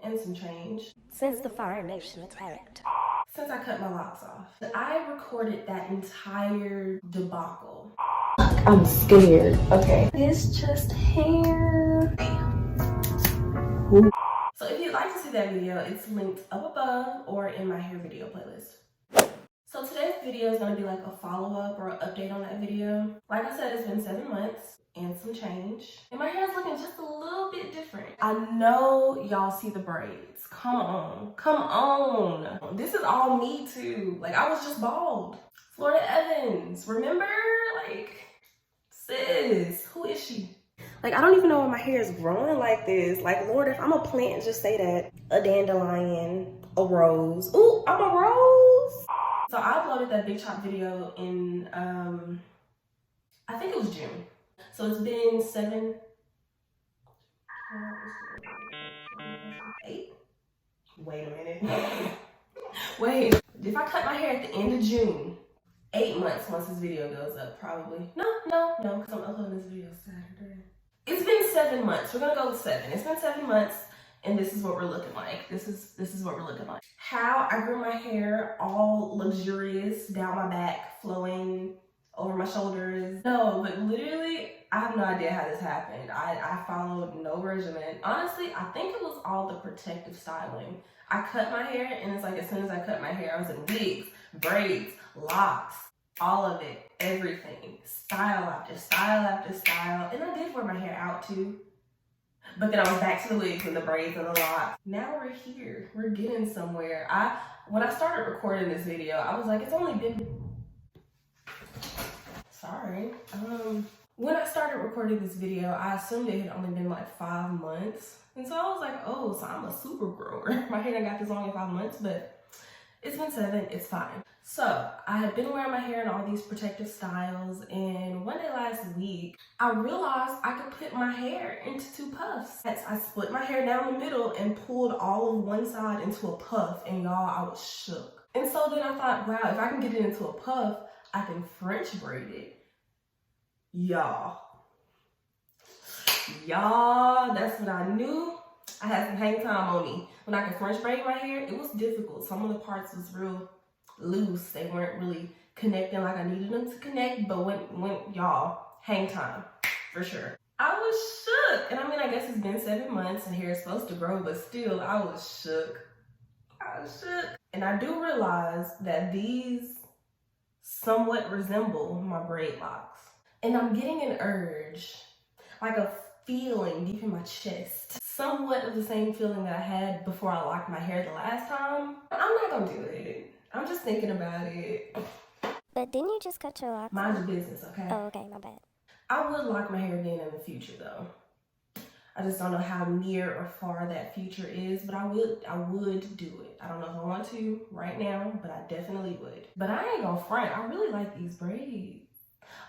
and some change. Since the Fire Nation attacked. Since I cut my locks off. I recorded that entire debacle. I'm scared. Okay. It's just hair. Ooh. So if you'd like to see that video, it's linked up above or in my hair video playlist. So today's video is going to be like a follow-up or an update on that video. Like I said, it's been 7 months and some change. And my hair is looking just a little bit different. I know y'all see the braids. Come on. Come on. This is all me too. Like, I was just bald. Florida Evans. Remember? Like, sis, who is she? Like, I don't even know why my hair is growing like this. Like, Lord, if I'm a plant, just say that. A dandelion, a rose. Ooh, I'm a rose. So I uploaded that big chop video in, I think it was June. So it's been 8? Wait a minute. Wait, if I cut my hair at the end of June, 8 months once this video goes up, probably. No, because I'm uploading this video Saturday. It's been 7 months. We're gonna go with 7. It's been 7 months, and this is what we're looking like. This is what we're looking like. How I grew my hair all luxurious down my back, flowing over my shoulders. No, but literally, I have no idea how this happened. I followed no regimen. Honestly, I think it was all the protective styling. I cut my hair, and it's like as soon as I cut my hair, I was in wigs, braids, locks, all of it, everything. Style after style after style. And I did wear my hair out too. But then I was back to the wigs and the braids and the locks. Now we're here. We're getting somewhere. When I started recording this video, I was like, it's only been... Sorry. When I started recording this video, I assumed it had only been like 5 months. And so I was like, oh, so I'm a super grower. My hair done got this long in 5 months, but it's been 7, it's fine. So I had been wearing my hair in all these protective styles, and one day last week, I realized I could put my hair into 2 puffs. I split my hair down the middle and pulled all of one side into a puff, and y'all, I was shook. And so then I thought, wow, if I can get it into a puff, I can French braid it. Y'all, that's what I knew. I had some hang time on me. When I could French braid my hair, it was difficult. Some of the parts was real loose. They weren't really connecting like I needed them to connect, but when y'all, hang time, for sure. I was shook. And I mean, I guess it's been 7 months and hair is supposed to grow, but still, I was shook. And I do realize that these somewhat resemble my Braidlocs. And I'm getting an urge, like a feeling deep in my chest. Somewhat of the same feeling that I had before I locked my hair the last time. I'm not gonna do it. I'm just thinking about it. But didn't you just cut your locks? Mind your business, okay? Oh, okay, my bad. I would lock my hair again in the future though. I just don't know how near or far that future is, but I would do it. I don't know if I want to right now, but I definitely would. But I ain't gonna front. I really like these braids.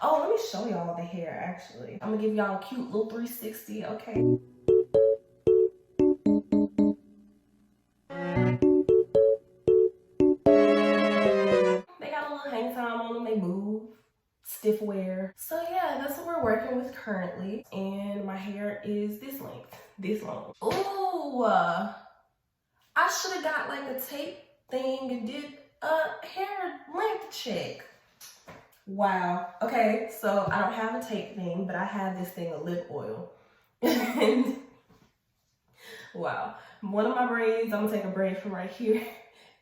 Oh, let me show y'all the hair actually. I'm gonna give y'all a cute little 360, okay? They got a little hang time on them, they move, stiff wear. So yeah, that's what we're working with currently. And my hair is this length, this long. Ooh, I should have got like a tape thing and did a hair length check. Wow. Okay, so I don't have a tape thing, but I have this thing of lip oil. And wow. One of my braids, I'm gonna take a braid from right here.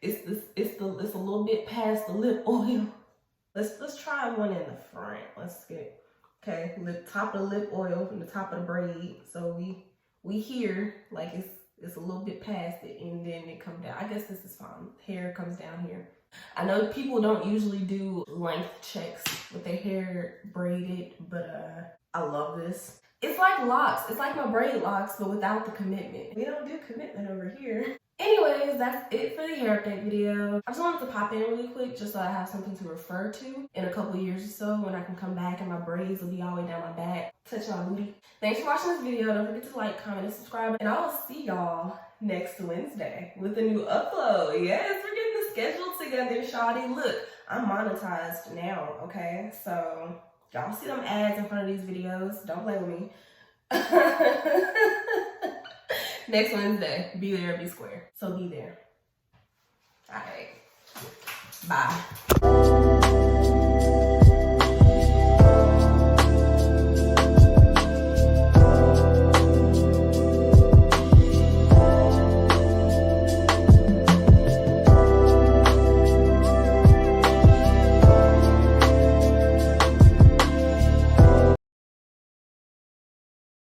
It's a little bit past the lip oil. Let's try one in the front. Let's get top of the lip oil from the top of the braid. So we here like it's a little bit past it, and then it comes down. I guess this is fine. Hair comes down here. I know people don't usually do length checks with their hair braided, but I love this. It's like locks. It's like my Braidlocs, but without the commitment. We don't do commitment over here. Anyways, that's it for the hair update video. I just wanted to pop in really quick just so I have something to refer to in a couple years or so when I can come back and my braids will be all the way down my back. Touch my booty. Thanks for watching this video. Don't forget to like, comment, and subscribe. And I will see y'all next Wednesday with a new upload. Yes, we're getting the schedule together, shawty. Look, I'm monetized now, okay? So y'all see them ads in front of these videos. Don't play with me. Next Wednesday. Be there, be square. So be there. All right. Bye.